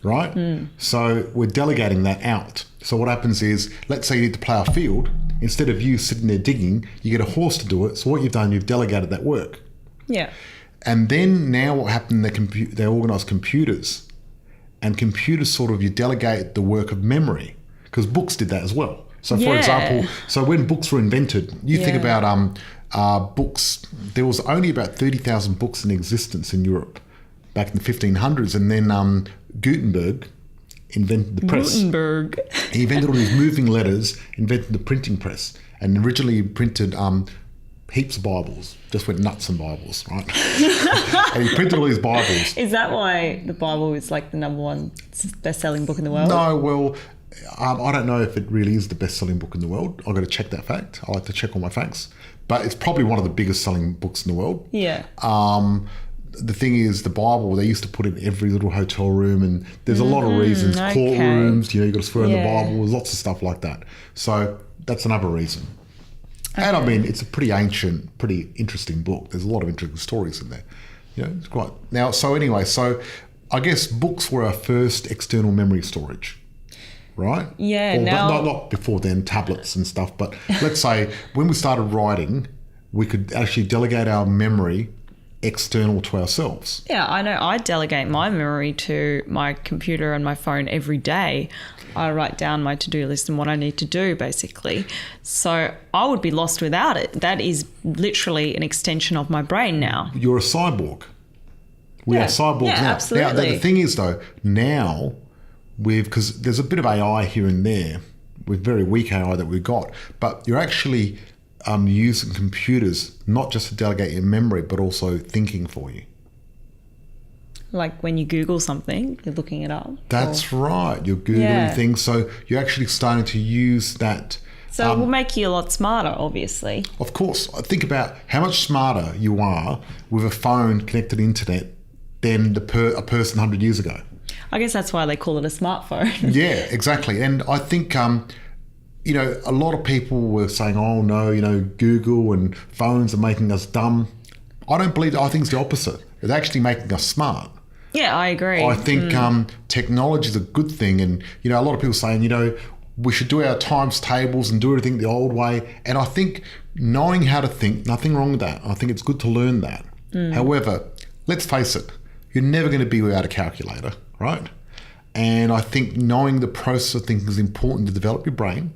right? So we're delegating that out. So what happens is, let's say you need to plough a field. Instead of you sitting there digging, you get a horse to do it. So what you've done, you've delegated that work. Yeah. And then now what happened, they organised computers. And computers you delegate the work of memory, because books did that as well. So for example, when books were invented, you think about books, there was only about 30,000 books in existence in Europe back in the 1500s. And then Gutenberg invented the press. He invented all these moving letters, invented the printing press, and originally he printed heaps of Bibles, just went nuts on Bibles, right? And he printed all these Bibles. Is that why the Bible is like the number one best-selling book in the world? No, well, I don't know if it really is the best-selling book in the world. I've got to check that fact. I like to check all my facts. But it's probably one of the biggest-selling books in the world. Yeah. The thing is, the Bible, they used to put in every little hotel room, and there's a lot of reasons. Courtrooms, you've got to swear in the Bible, there's lots of stuff like that. So that's another reason. Okay. And I mean, it's a pretty ancient, pretty interesting book. There's a lot of interesting stories in there. It's quite... Now, so I guess books were our first external memory storage, right? Yeah, not before then, tablets and stuff, but let's say when we started writing, we could actually delegate our memory external to ourselves. Yeah, I know. I delegate my memory to my computer and my phone every day. I write down my to-do list and what I need to do, basically. So I would be lost without it. That is literally an extension of my brain now. You're a cyborg. We are cyborgs now. Absolutely. Now, the thing is, though, now because there's a bit of AI here and there, with very weak AI that we've got, but you're actually using computers not just to delegate your memory, but also thinking for you. Like when you Google something, you're looking it up. That's right. You're Googling things. So you're actually starting to use that. So it will make you a lot smarter, obviously. Of course. Think about how much smarter you are with a phone connected to the internet than a person 100 years ago. I guess that's why they call it a smartphone. Yeah, exactly. And I think, a lot of people were saying, oh, no, Google and phones are making us dumb. I don't believe that. I think it's the opposite. It's actually making us smart. Yeah, I agree. I think technology is a good thing. And, a lot of people saying, we should do our times tables and do everything the old way. And I think knowing how to think, nothing wrong with that. I think it's good to learn that. However, let's face it, you're never going to be without a calculator, right? And I think knowing the process of thinking is important to develop your brain.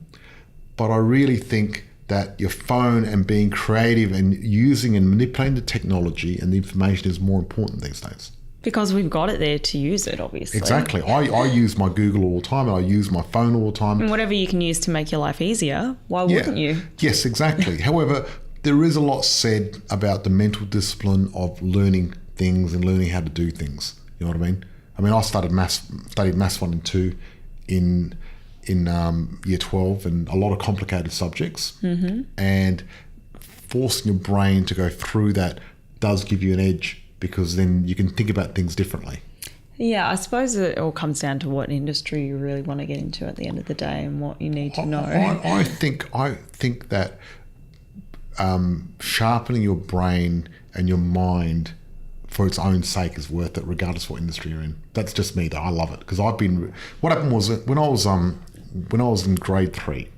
But I really think that your phone and being creative and using and manipulating the technology and the information is more important these days. Because we've got it there to use it, obviously. Exactly. I use my Google all the time, and I use my phone all the time. And whatever you can use to make your life easier, why wouldn't you? Yes, exactly. However, there is a lot said about the mental discipline of learning things and learning how to do things. You know what I mean? I studied maths 1 and 2 in year 12, and a lot of complicated subjects. Mm-hmm. And forcing your brain to go through that does give you an edge, because then you can think about things differently. Yeah, I suppose it all comes down to what industry you really want to get into at the end of the day and what you need to know. I think that sharpening your brain and your mind for its own sake is worth it, regardless of what industry you're in. That's just me, though. I love it, because what happened was when I was in grade 3,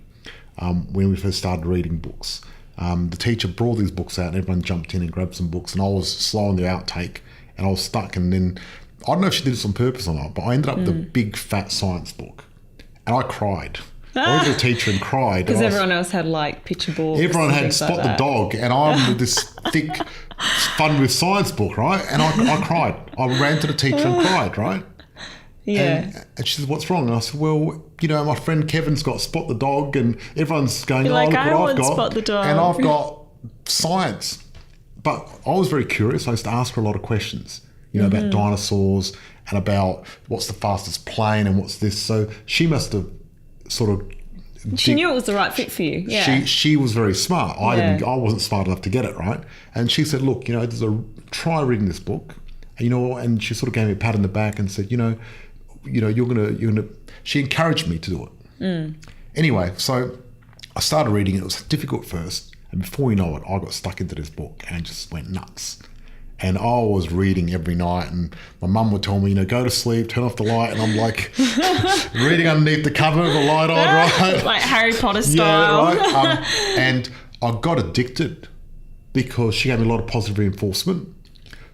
when we first started reading books. The teacher brought these books out and everyone jumped in and grabbed some books, and I was slow on the outtake and I was stuck. And then, I don't know if she did this on purpose or not, but I ended up with a big fat science book, and I cried. I went to the teacher and cried. Because everyone else had like picture books. Everyone had Spot the Dog, and I'm with this thick Fun with Science book, right? And I cried. I ran to the teacher and cried, right? Yeah. And she said, "What's wrong?" And I said, "Well, my friend Kevin's got Spot the Dog, and everyone's going, look what I've got. Spot the Dog. And I've got science." But I was very curious. I used to ask her a lot of questions, about dinosaurs and about what's the fastest plane and what's this. So she must have sort of... She knew it was the right fit for you. Yeah. She was very smart. I wasn't smart enough to get it, right? And she said, "Look, try reading this book." And she sort of gave me a pat on the back and said, you're gonna. She encouraged me to do it. Anyway, so I started reading it. It was difficult first, and before you know it, I got stuck into this book and just went nuts. And I was reading every night, and my mum would tell me, go to sleep, turn off the light, and I'm like reading underneath the cover with the light on, right? Like Harry Potter style. Yeah, right. And I got addicted because she gave me a lot of positive reinforcement.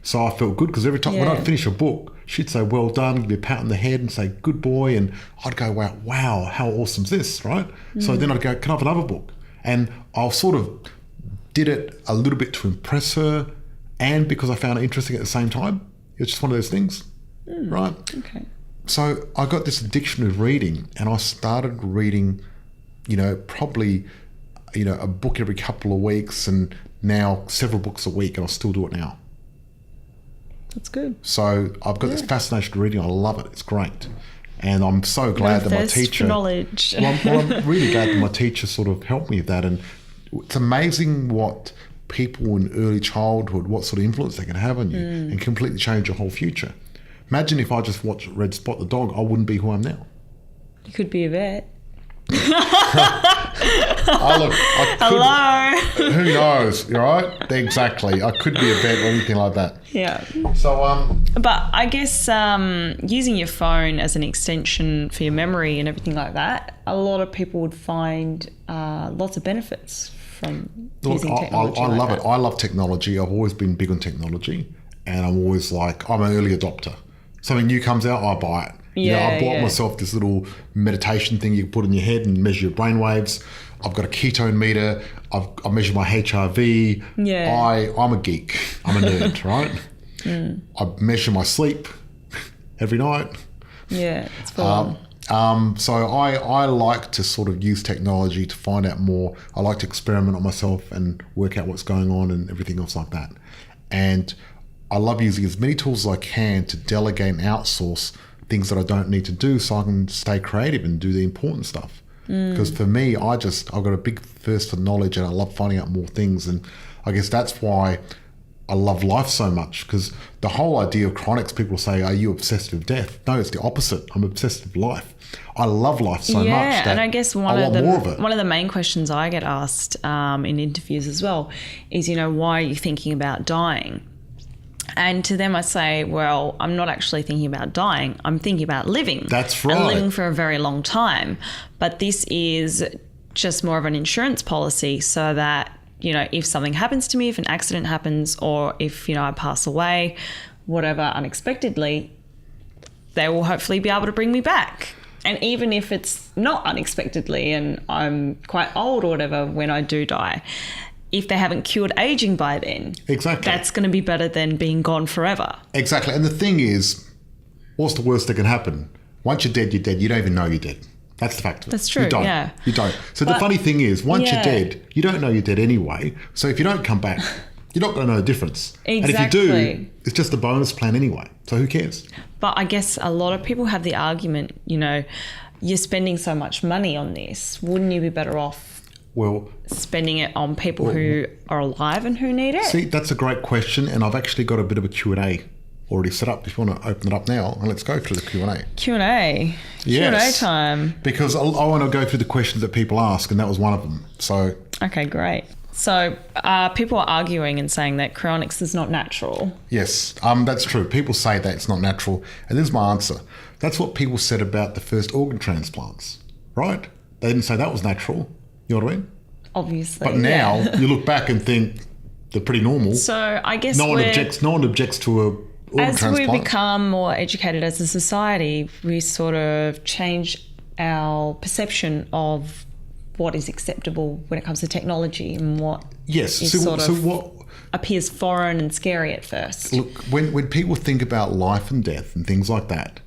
So I felt good, because every time when I'd finish a book, she'd say, "Well done," give me a pat on the head and say, "Good boy." And I'd go, wow, how awesome is this, right? So then I'd go, "Can I have another book?" And I sort of did it a little bit to impress her, and because I found it interesting at the same time. It's just one of those things, right? Okay. So I got this addiction of reading, and I started reading, probably, a book every couple of weeks, and now several books a week, and I still do it now. That's good. So I've got this fascination with reading. I love it. It's great. And I'm so glad that my teacher... for knowledge. I'm really glad that my teacher sort of helped me with that. And it's amazing what people in early childhood, what sort of influence they can have on you and completely change your whole future. Imagine if I just read Spot the Dog, I wouldn't be who I am now. You could be a vet. Hello. Who knows, right? Exactly. I could be a vet or anything like that. Yeah. So, But I guess using your phone as an extension for your memory and everything like that, a lot of people would find lots of benefits from using technology. I love it. I love technology. I've always been big on technology, and I'm always I'm an early adopter. Something new comes out, I buy it. I bought myself this little meditation thing you can put in your head and measure your brain waves. I've got a ketone meter. I measure my HRV. Yeah. I'm a geek. I'm a nerd, right? I measure my sleep every night. Yeah, it's fun. So I like to sort of use technology to find out more. I like to experiment on myself and work out what's going on and everything else like that. And I love using as many tools as I can to delegate and outsource things that I don't need to do, so I can stay creative and do the important stuff. Because for me, I've got a big thirst for knowledge, and I love finding out more things. And I guess that's why I love life so much, because the whole idea of Cryonics, people say, "Are you obsessed with death?" No, it's the opposite. I'm obsessed with life. I love life so much that and I guess one of the main questions I get asked in interviews as well is, why are you thinking about dying? And to them I say, well, I'm not actually thinking about dying. I'm thinking about living. That's right. And living for a very long time. But this is just more of an insurance policy, so that, if something happens to me, if an accident happens, or if, I pass away, whatever, unexpectedly, they will hopefully be able to bring me back. And even if it's not unexpectedly and I'm quite old or whatever when I do die, if they haven't cured aging by then, exactly, that's going to be better than being gone forever. Exactly. And the thing is, what's the worst that can happen? Once you're dead, you're dead. You don't even know you're dead. That's the fact of it. That's true, You don't. yeah. You don't. So the funny thing is, once you're dead, you don't know you're dead anyway. So if you don't come back, you're not going to know the difference. Exactly. And if you do, it's just a bonus plan anyway. So who cares? But I guess a lot of people have the argument, you're spending so much money on this. Wouldn't you be better off spending it on people who are alive and who need it? See, that's a great question, and I've actually got a bit of a Q&A already set up. If you want to open it up now, and let's go through the Q&A. Q&A? Yes. Q&A time. Because I want to go through the questions that people ask, and that was one of them. So okay, great. So people are arguing and saying that cryonics is not natural. Yes, that's true. People say that it's not natural, and this is my answer. That's what people said about the first organ transplants, right? They didn't say that was natural. You know what I mean? Obviously. But now you look back and think they're pretty normal. So I guess no one objects to a organ transplant. As we become more educated as a society, we sort of change our perception of what is acceptable when it comes to technology and what appears foreign and scary at first. Look, when people think about life and death and things like that,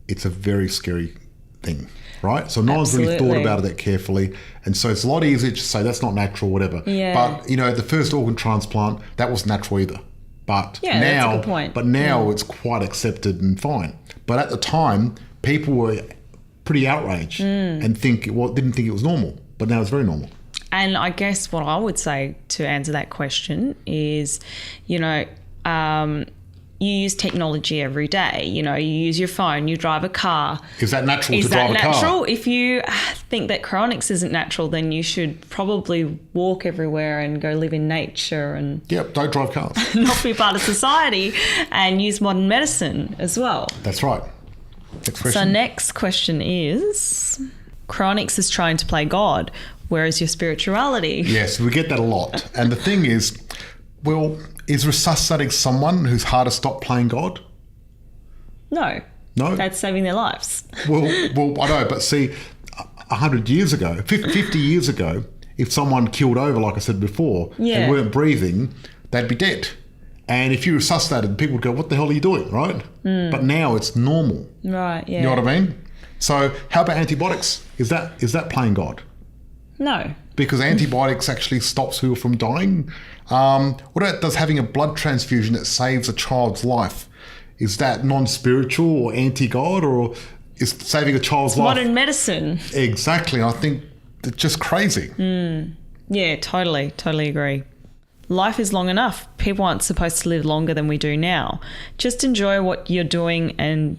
it's a very scary thing. Right? So no one's really thought about it that carefully. And so it's a lot easier to say that's not natural, whatever. Yeah. But, the first organ transplant, that wasn't natural either. But now, that's a good point. But now it's quite accepted and fine. But at the time, people were pretty outraged and didn't think it was normal. But now it's very normal. And I guess what I would say to answer that question is, you use technology every day. You use your phone, you drive a car. Is that natural to drive a car? Is that natural? If you think that cryonics isn't natural, then you should probably walk everywhere and go live in nature and... Yep, don't drive cars. not be part of society and use modern medicine as well. That's right. Next question. So next question is, cryonics is trying to play God. Where is your spirituality? Yes, we get that a lot. And the thing is, is resuscitating someone who's hard to stop playing God? No. That's saving their lives. Well, I know, but see, 100 years ago, 50 years ago, if someone killed over, like I said before, and weren't breathing, they'd be dead. And if you resuscitated, people would go, what the hell are you doing, right? But now it's normal. Right, yeah. You know what I mean? So how about antibiotics? Is that playing God? No. Because antibiotics actually stops people from dying. What about does having a blood transfusion that saves a child's life? Is that non-spiritual or anti-God, or is saving a child's life? Modern medicine. Exactly. I think it's just crazy. Yeah, totally agree. Life is long enough. People aren't supposed to live longer than we do now. Just enjoy what you're doing and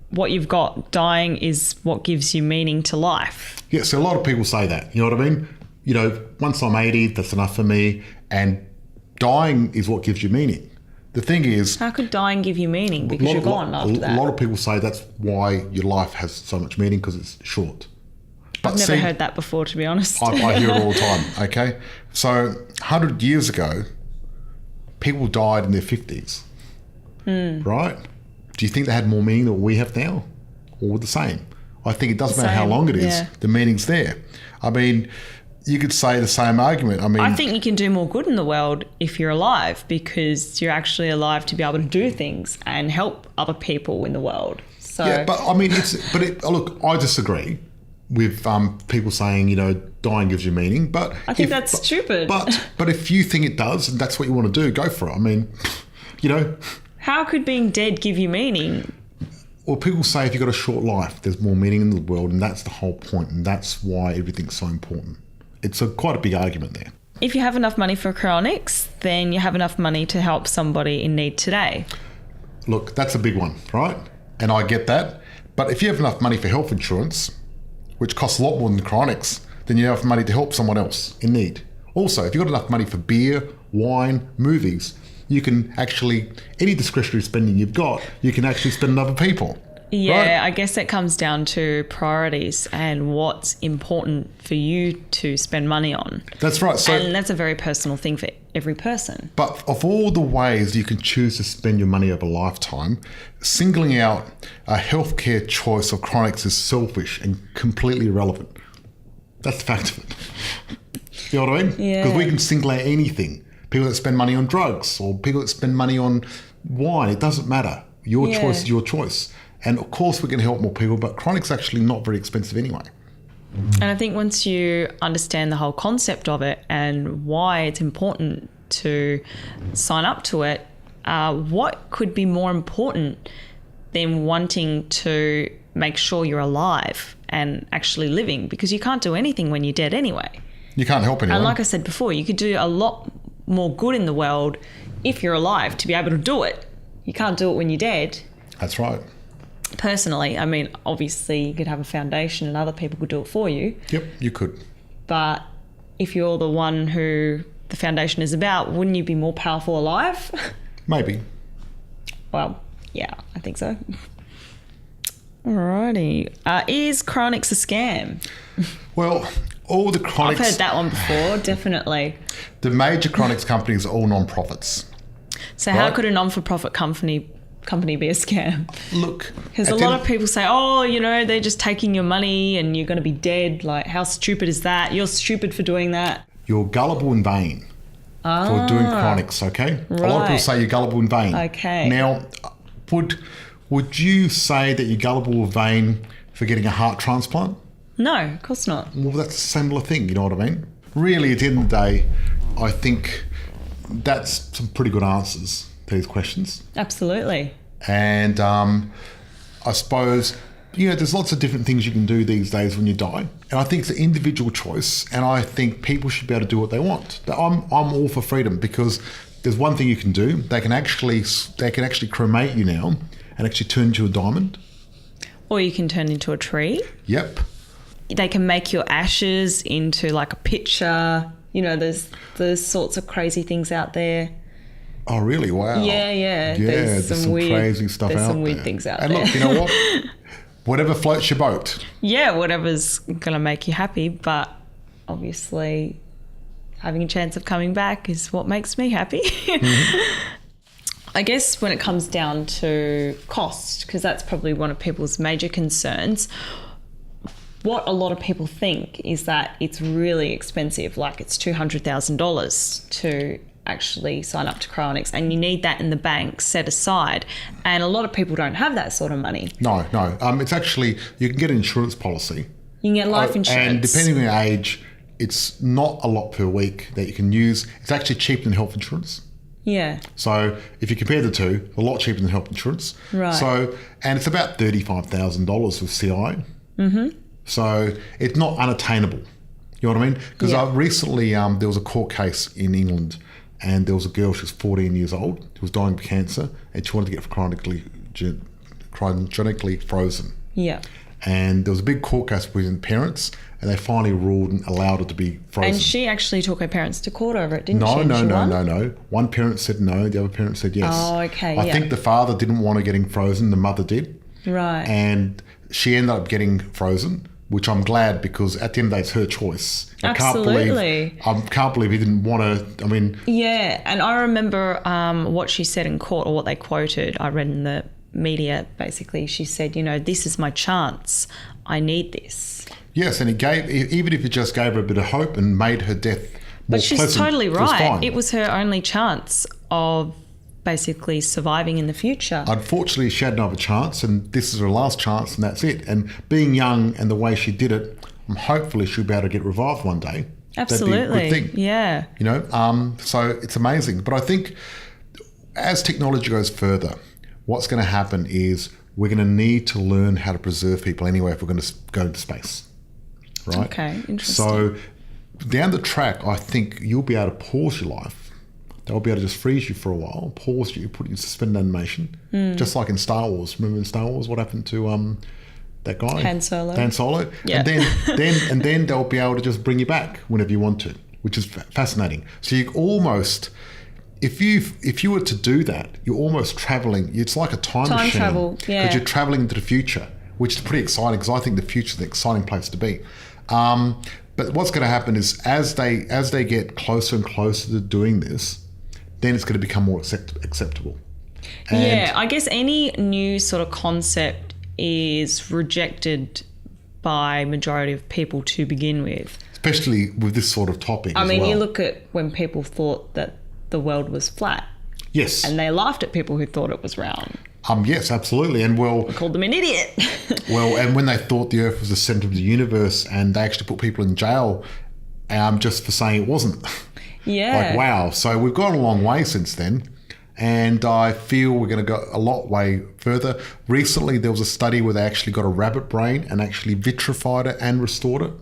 what you've got. Dying is what gives you meaning to life. Yeah, so a lot of people say that. You know what I mean? Once I'm 80, that's enough for me. And dying is what gives you meaning. The thing is... How could dying give you meaning? Because you're gone after that. A lot of people say that's why your life has so much meaning, because it's short. But I've never heard that before, to be honest. I hear it all the time, okay? So 100 years ago, people died in their 50s, right? Do you think they had more meaning than we have now? Or the same? I think it doesn't matter how long it is. The meaning's there. I mean... You could say the same argument. I think you can do more good in the world if you're alive, because you're actually alive to be able to do things and help other people in the world. So yeah, but I mean, look, I disagree with people saying dying gives you meaning, but I think that's stupid. But if you think it does and that's what you want to do, go for it. I mean, how could being dead give you meaning? Well, people say if you've got a short life, there's more meaning in the world, and that's the whole point, and that's why everything's so important. It's quite a big argument there. If you have enough money for cryonics, then you have enough money to help somebody in need today. Look, that's a big one, right? And I get that. But if you have enough money for health insurance, which costs a lot more than cryonics, then you have money to help someone else in need. Also, if you've got enough money for beer, wine, movies, you can actually, any discretionary spending you've got, you can actually spend on other people. Yeah, right? I guess it comes down to priorities and what's important for you to spend money on. That's right. And that's a very personal thing for every person. But of all the ways you can choose to spend your money over a lifetime, singling out a healthcare choice of cryonics is selfish and completely irrelevant. That's the fact of it. You know what I mean? Yeah. Because we can single out anything. People that spend money on drugs or people that spend money on wine, it doesn't matter. Your choice is your choice. And of course we can help more people, but Cryonics actually not very expensive anyway. And I think once you understand the whole concept of it and why it's important to sign up to it, what could be more important than wanting to make sure you're alive and actually living? Because you can't do anything when you're dead anyway. You can't help anyone. And like I said before, you could do a lot more good in the world if you're alive to be able to do it. You can't do it when you're dead. That's right. Personally, I mean, obviously you could have a foundation and other people could do it for you. Yep, you could. But if you're the one who the foundation is about, wouldn't you be more powerful alive? Maybe. Well, yeah, I think so. Alrighty. Is Cryonics a scam? Well, all the Cryonics... I've heard that one before, definitely. The major Cryonics companies are all non-profits. So how could a non-for-profit company be a scam? Look... Because a lot of people say, oh, you know, they're just taking your money and you're going to be dead. Like, how stupid is that? You're stupid for doing that. You're gullible and vain for doing Cryonics, okay? Right. A lot of people say you're gullible and vain. Okay. Now, would you say that you're gullible or vain for getting a heart transplant? No, of course not. Well, that's a similar thing, you know what I mean? Really, at the end of the day, I think that's some pretty good answers to these questions. Absolutely. And I suppose, you know, there's lots of different things you can do these days when you die. And I think it's an individual choice. And I think people should be able to do what they want. I'm all for freedom because there's one thing you can do. They can actually cremate you now and actually turn into a diamond. Or you can turn into a tree. Yep. They can make your ashes into like a picture. You know, there's sorts of crazy things out there. Oh, really? Wow. Yeah. There's some crazy stuff out there. There's some weird things out there. And look, you know what? Whatever floats your boat. Yeah, whatever's going to make you happy. But obviously, having a chance of coming back is what makes me happy. Mm-hmm. I guess when it comes down to cost, because that's probably one of people's major concerns, what a lot of people think is that it's really expensive, like it's $200,000 to actually sign up to Cryonics, and you need that in the bank set aside. And a lot of people don't have that sort of money. No. It's actually, you can get an insurance policy. You can get life insurance. And depending on your age, it's not a lot per week that you can use. It's actually cheaper than health insurance. Yeah. So if you compare the two, a lot cheaper than health insurance. Right. So, and it's about $35,000 with CI. Mm-hmm. So it's not unattainable. You know what I mean? Because recently there was a court case in England and there was a girl, she was 14 years old, who was dying of cancer and she wanted to get cryogenically frozen. Yeah. And there was a big court case between parents and they finally ruled and allowed her to be frozen. And she actually took her parents to court over it, didn't she? No. One parent said no, the other parent said yes. Oh, okay, I think the father didn't want her getting frozen, the mother did. Right. And she ended up getting frozen, which I'm glad because at the end of the day, it's her choice. Absolutely. I can't believe he didn't want to, Yeah, and I remember what she said in court, or what they quoted, I read in the media, basically. She said, you know, this is my chance. I need this. Yes, and even if it just gave her a bit of hope and made her death more But she's pleasant, totally right. It was her only chance of basically surviving in the future. Unfortunately, she had another chance, and this is her last chance, and that's it. And being young and the way she did it, hopefully she'll be able to get revived one day. Absolutely. That'd be a good thing. Yeah. You know, so it's amazing. But I think as technology goes further, what's going to happen is we're going to need to learn how to preserve people anyway if we're going to go into space. Right? Okay, interesting. So down the track, I think you'll be able to pause your life. They'll be able to just freeze you for a while, pause you, put you in suspended animation, just like in Star Wars. Remember in Star Wars what happened to that guy? Han Solo. Yeah. And then they'll be able to just bring you back whenever you want to, which is fascinating. So you almost, if you were to do that, you're almost traveling. It's like a time machine. Travel, yeah. Because you're traveling into the future, which is pretty exciting because I think the future is an exciting place to be. But what's going to happen is as they get closer and closer to doing this, then it's going to become more acceptable. And I guess any new sort of concept is rejected by majority of people to begin with. especially with this sort of topic. I mean, you look at when people thought that the world was flat. Yes. And they laughed at people who thought it was round. Yes, absolutely. And we called them an idiot. And when they thought the Earth was the centre of the universe, and they actually put people in jail just for saying it wasn't. Yeah. Like, wow. So we've gone a long way since then. And I feel we're going to go a lot way further. Recently, there was a study where they actually got a rabbit brain and actually vitrified it and restored it.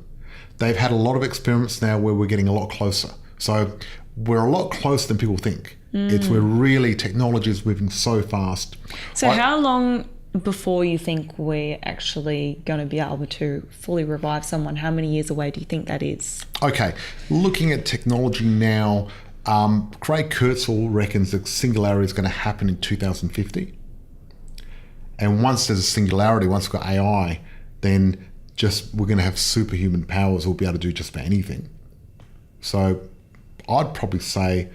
They've had a lot of experiments now where we're getting a lot closer. So we're a lot closer than people think. It's where really technology is moving so fast. So how long before you think we're actually going to be able to fully revive someone? How many years away do you think that is? Okay, looking at technology now, Craig Kurzweil reckons the singularity is going to happen in 2050. And once there's a singularity, once we've got AI, then we're going to have superhuman powers. We'll be able to do just about anything. So I'd probably say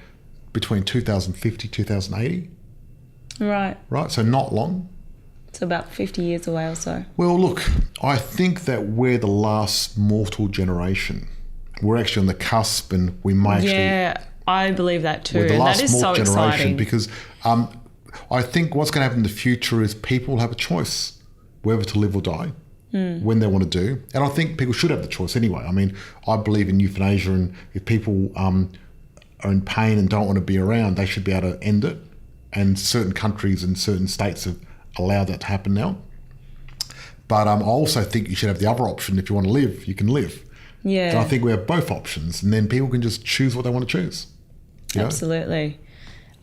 between 2050, 2080. Right. So not long. So about 50 years away or so. Well, look, I think that we're the last mortal generation. We're actually on the cusp, and we may actually... Yeah, I believe that too. We're the last that is mortal so generation exciting. because I think what's going to happen in the future is people will have a choice whether to live or die. When they want to do. And I think people should have the choice anyway. I mean, I believe in euthanasia, and if people are in pain and don't want to be around, they should be able to end it. And certain countries and certain states have allowed that to happen now. But I also think you should have the other option. If you want to live, you can live. Yeah. So I think we have both options, and then people can just choose what they want to choose. Absolutely.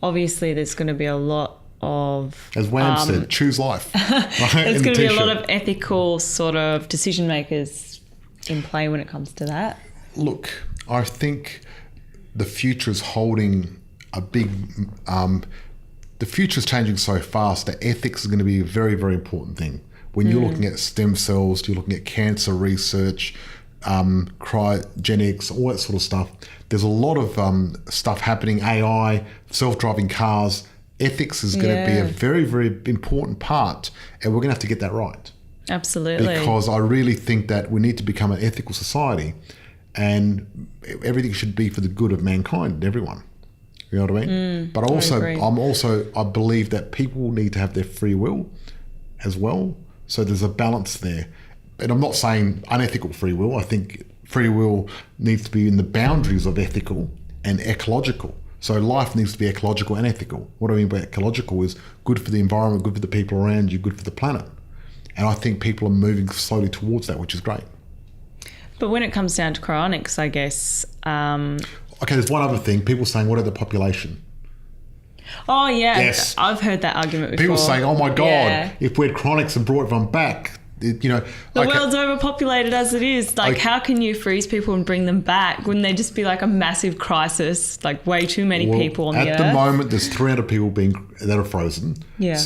Obviously, there's going to be a lot of... As Wham said, choose life. There's going to be a lot of ethical sort of decision makers in play when it comes to that. Look, I think the future is holding a big... the future is changing so fast that ethics is going to be a very, very important thing. When you're looking at stem cells, you're looking at cancer research, cryogenics, all that sort of stuff. There's a lot of stuff happening, AI, self-driving cars. Ethics is going to be a very, very important part, and we're going to have to get that right. Absolutely. Because I really think that we need to become an ethical society, and everything should be for the good of mankind and everyone. You know what I mean? But I believe that people need to have their free will as well. So there's a balance there. And I'm not saying unethical free will. I think free will needs to be in the boundaries of ethical and ecological. So life needs to be ecological and ethical. What I mean by ecological is good for the environment, good for the people around you, good for the planet. And I think people are moving slowly towards that, which is great. But when it comes down to cryonics, I guess... Okay, there's one other thing. People saying, what are the population? Oh, yeah. Yes. I've heard that argument before. People saying, oh my God, if we had cryonics and brought everyone back... The world's overpopulated as it is. How can you freeze people and bring them back? Wouldn't there just be like a massive crisis, like way too many people on the Earth? At the moment, there's 300 people that are frozen. Yeah.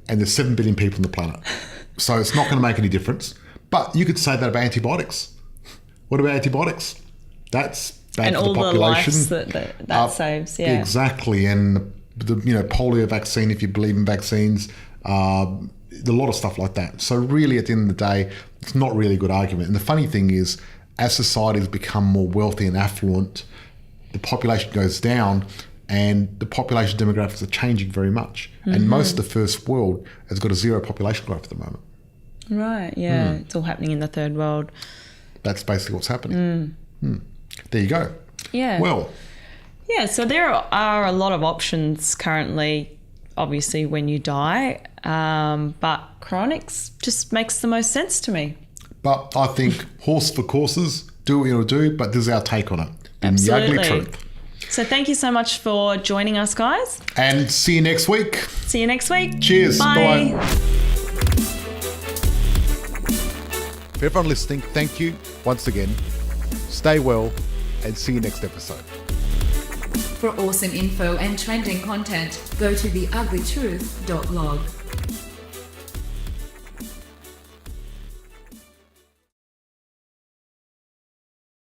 And there's 7 billion people on the planet. So it's not going to make any difference. But you could say that about antibiotics. What about antibiotics? That's bad for the population. And all the lives that saves, yeah. Exactly. And the polio vaccine, if you believe in vaccines, a lot of stuff like that. So really, at the end of the day, it's not really a good argument. And the funny thing is, as societies become more wealthy and affluent, the population goes down, and the population demographics are changing very much. And most of the first world has got a zero population growth at the moment. Right, yeah. It's all happening in the third world. That's basically what's happening. There you go. Yeah. Well. Yeah, so there are a lot of options currently, obviously, when you die. But cryonics just makes the most sense to me. But I think horse for courses, do what you want to do, but this is our take on it. Absolutely. The ugly truth. So thank you so much for joining us, guys. And see you next week. See you next week. Cheers. Bye. Bye. For everyone listening, thank you once again. Stay well and see you next episode. For awesome info and trending content, go to theuglytruth.blog.